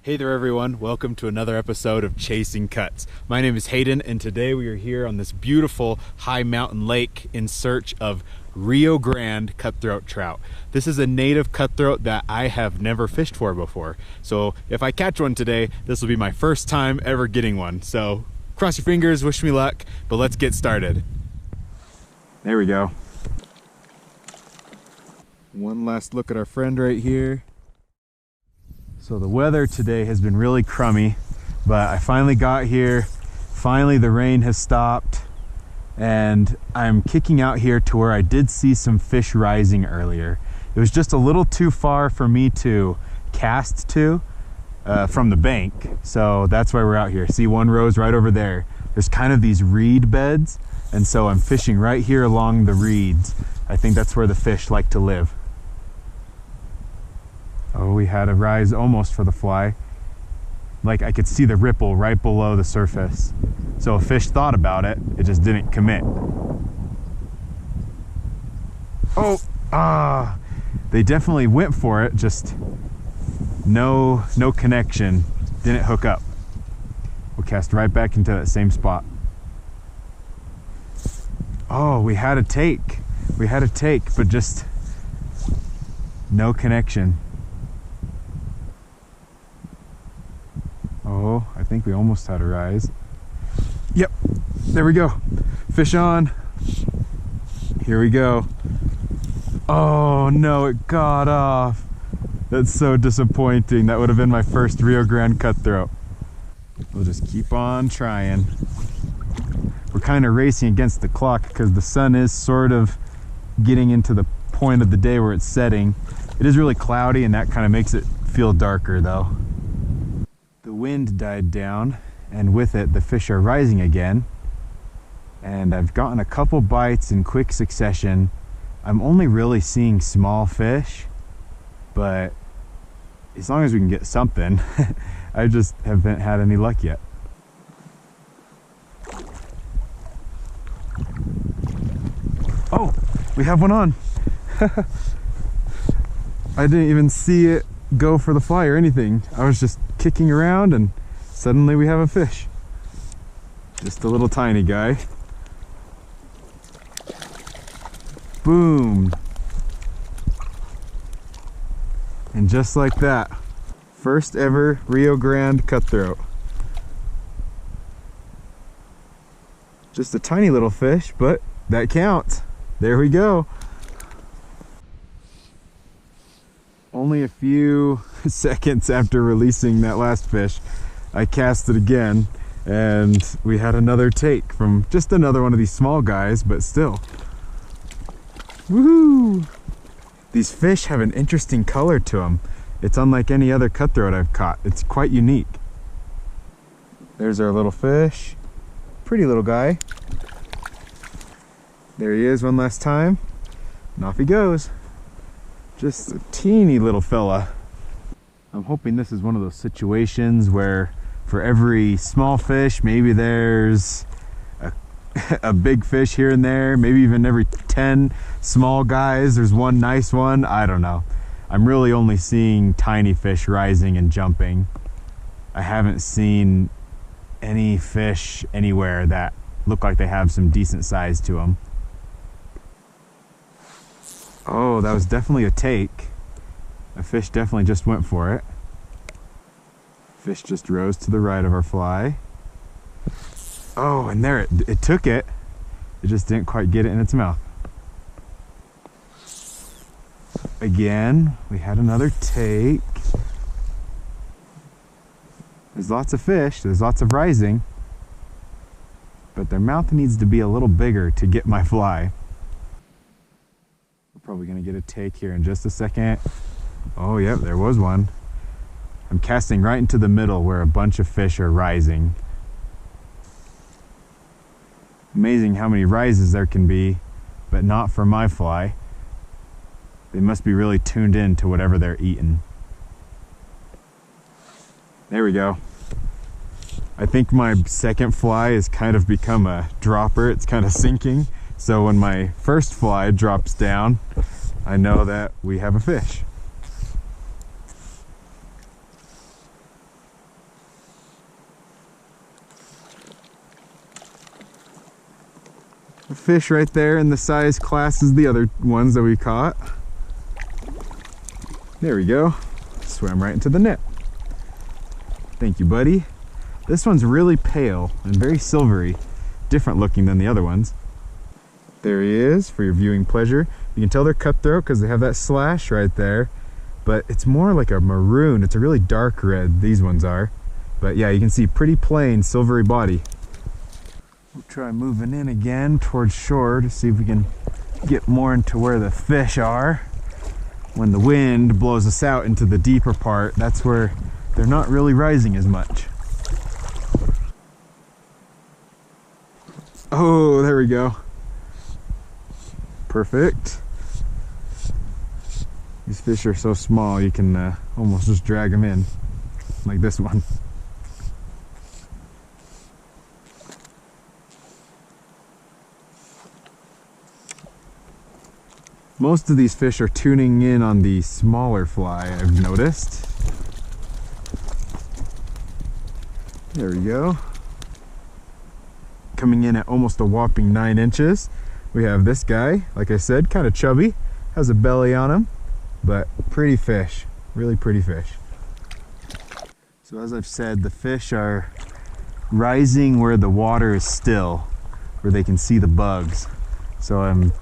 Hey there everyone, welcome to another episode of Chasing Cuts. My name is Hayden and today we are here on this beautiful high mountain lake in search of Rio Grande Cutthroat trout. This is a native cutthroat that I have never fished for before. So if I catch one today, this will be my first time ever getting one. So cross your fingers, wish me luck, but let's get started. There we go. One last look at our friend right here. So the weather today has been really crummy, but I finally got here. Finally the rain has stopped and I'm kicking out here to where I did see some fish rising earlier. It was just a little too far for me to cast to from the bank. So that's why we're out here. See, one rose right over there. There's kind of these reed beds. And so I'm fishing right here along the reeds. I think that's where the fish like to live. Oh, we had a rise almost for the fly. Like I could see the ripple right below the surface. So a fish thought about it, it just didn't commit. Oh, they definitely went for it, just no connection, didn't hook up. We'll cast right back into that same spot. Oh, we had a take, but just no connection. Oh, I think we almost had a rise. Yep, there we go. Fish on. Here we go. Oh no, it got off. That's so disappointing. That would have been my first Rio Grande Cutthroat. We'll just keep on trying. We're kind of racing against the clock because the sun is sort of getting into the point of the day where it's setting. It is really cloudy and that kind of makes it feel darker though. The wind died down and with it the fish are rising again, and I've gotten a couple bites in quick succession. I'm only really seeing small fish, but as long as we can get something. I just haven't had any luck yet. Oh, we have one on. I didn't even see it go for the fly or anything. I was just kicking around and suddenly we have a fish. Just a little tiny guy. Boom. And just like that, first ever Rio Grande Cutthroat. Just a tiny little fish, but that counts. There we go. Only a few seconds after releasing that last fish, I cast it again and we had another take from just another one of these small guys, but still. Woohoo! These fish have an interesting color to them. It's unlike any other cutthroat I've caught. It's quite unique. There's our little fish. Pretty little guy. There he is one last time. And off he goes. Just a teeny little fella. I'm hoping this is one of those situations where for every small fish, maybe there's a big fish here and there. Maybe even every 10 small guys, there's one nice one. I don't know. I'm really only seeing tiny fish rising and jumping. I haven't seen any fish anywhere that look like they have some decent size to them. Oh, that was definitely a take. A fish definitely just went for it. Fish just rose to the right of our fly. Oh, and there it took it. It just didn't quite get it in its mouth. Again, we had another take. There's lots of fish, there's lots of rising, but their mouth needs to be a little bigger to get my fly. Probably gonna get a take here in just a second. Oh yep, there was one. I'm casting right into the middle where a bunch of fish are rising. Amazing how many rises there can be, but not for my fly. They must be really tuned in to whatever they're eating. There we go. I think my second fly has kind of become a dropper. It's kind of sinking. So when my first fly drops down, I know that we have a fish. fish right there in the size class as the other ones that we caught. There we go. Swam right into the net. Thank you, buddy. This one's really pale and very silvery, different looking than the other ones. There he is for your viewing pleasure. You can tell they're cutthroat because they have that slash right there, but it's more like a maroon. It's a really dark red, these ones are. But yeah, you can see pretty plain silvery body. We'll try moving in again towards shore to see if we can get more into where the fish are. When the wind blows us out into the deeper part, that's where they're not really rising as much. Oh, there we go. Perfect. These fish are so small you can almost just drag them in, like this one. Most of these fish are tuning in on the smaller fly, I've noticed. There we go. Coming in at almost a whopping 9 inches. We have this guy, like I said, kind of chubby, has a belly on him, but pretty fish, really pretty fish. So as I've said, the fish are rising where the water is still, where they can see the bugs. So I'm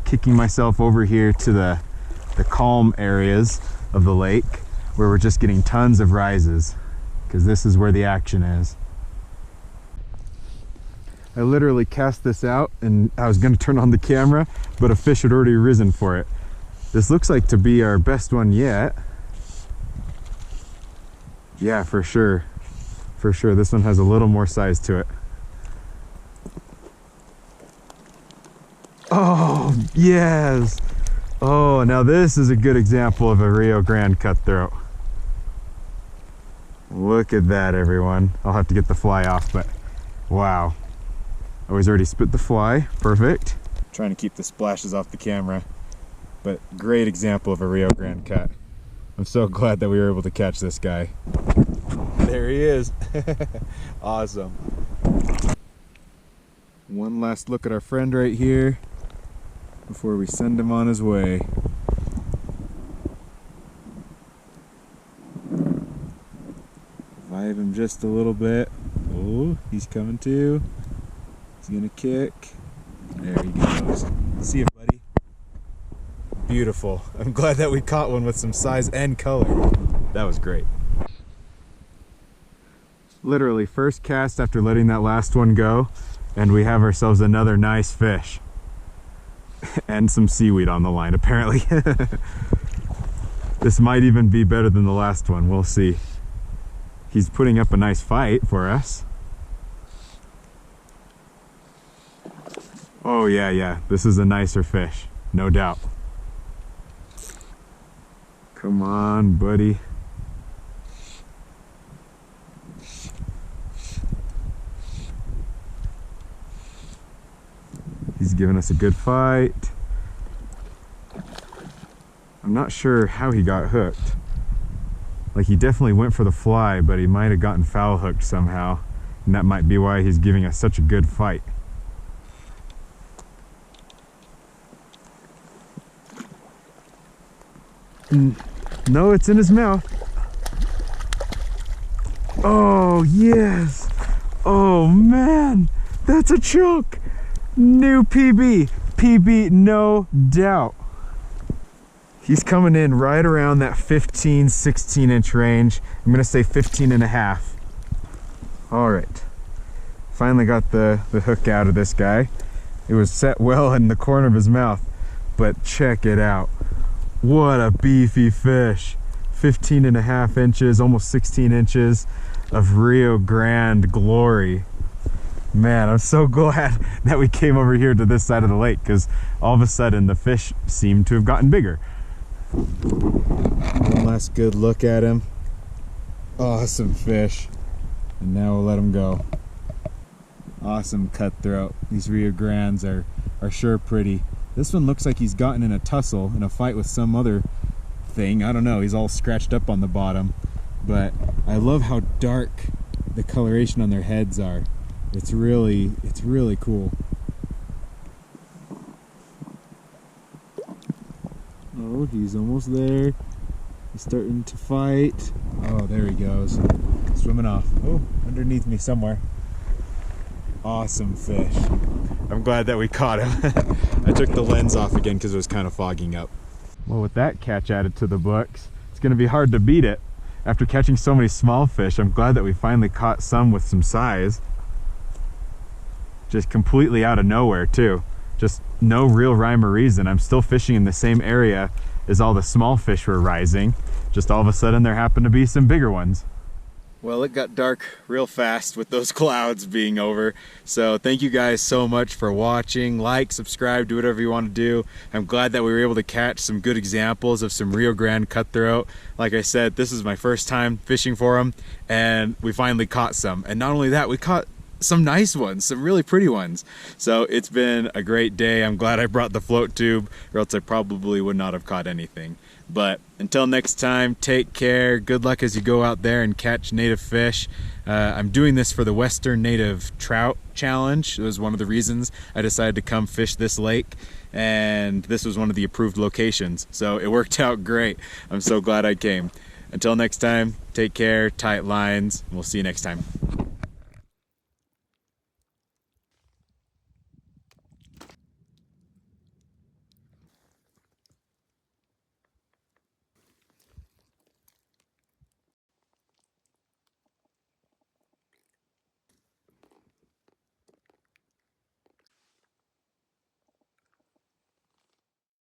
kicking myself over here to the calm areas of the lake where we're just getting tons of rises, because this is where the action is. I literally cast this out and I was going to turn on the camera, but a fish had already risen for it. This looks like to be our best one yet. Yeah, for sure. For sure, this one has a little more size to it. Oh, yes! Oh, now this is a good example of a Rio Grande cutthroat. Look at that, everyone. I'll have to get the fly off, but wow. I was already spit the fly, perfect. Trying to keep the splashes off the camera, but great example of a Rio Grande cut. I'm so glad that we were able to catch this guy. There he is. Awesome. One last look at our friend right here before we send him on his way. Revive him just a little bit. Oh, he's coming too. He's gonna kick. There he goes. See you, buddy. Beautiful. I'm glad that we caught one with some size and color. That was great. Literally first cast after letting that last one go, and we have ourselves another nice fish. And some seaweed on the line, apparently. This might even be better than the last one. We'll see. He's putting up a nice fight for us. Oh yeah, this is a nicer fish, no doubt. Come on, buddy. He's giving us a good fight. I'm not sure how he got hooked. Like, he definitely went for the fly, but he might have gotten foul hooked somehow. And that might be why he's giving us such a good fight. No, it's in his mouth. Oh, yes. Oh, man. That's a chunk. New PB. PB, no doubt. He's coming in right around that 15, 16 inch range. I'm gonna say 15 and a half. All right. Finally got the hook out of this guy. It was set well in the corner of his mouth, but check it out. What a beefy fish. 15 and a half inches, almost 16 inches of Rio Grande glory. Man, I'm so glad that we came over here to this side of the lake, because all of a sudden the fish seem to have gotten bigger. One last good look at him. Awesome fish. And now we'll let him go. Awesome cutthroat. These Rio Grandes are sure pretty. This one looks like he's gotten in a tussle, in a fight with some other thing. I don't know, he's all scratched up on the bottom. But I love how dark the coloration on their heads are. It's really cool. Oh, he's almost there. He's starting to fight. Oh, there he goes. Swimming off. Oh, underneath me somewhere. Awesome fish. I'm glad that we caught him. I took the lens off again because it was kind of fogging up. Well, with that catch added to the books, it's going to be hard to beat it. After catching so many small fish, I'm glad that we finally caught some with some size. Just completely out of nowhere too. Just no real rhyme or reason. I'm still fishing in the same area as all the small fish were rising. Just all of a sudden there happened to be some bigger ones. Well, it got dark real fast with those clouds being over. So thank you guys so much for watching. Like, subscribe, do whatever you want to do. I'm glad that we were able to catch some good examples of some Rio Grande Cutthroat. Like I said, this is my first time fishing for them, and we finally caught some. And not only that, we caught some nice ones, some really pretty ones. So it's been a great day. I'm glad I brought the float tube, or else I probably would not have caught anything. But until next time, take care. Good luck as you go out there and catch native fish. I'm doing this for the Western Native Trout Challenge. It was one of the reasons I decided to come fish this lake, and this was one of the approved locations. So it worked out great. I'm so glad I came. Until next time, take care, tight lines, and we'll see you next time.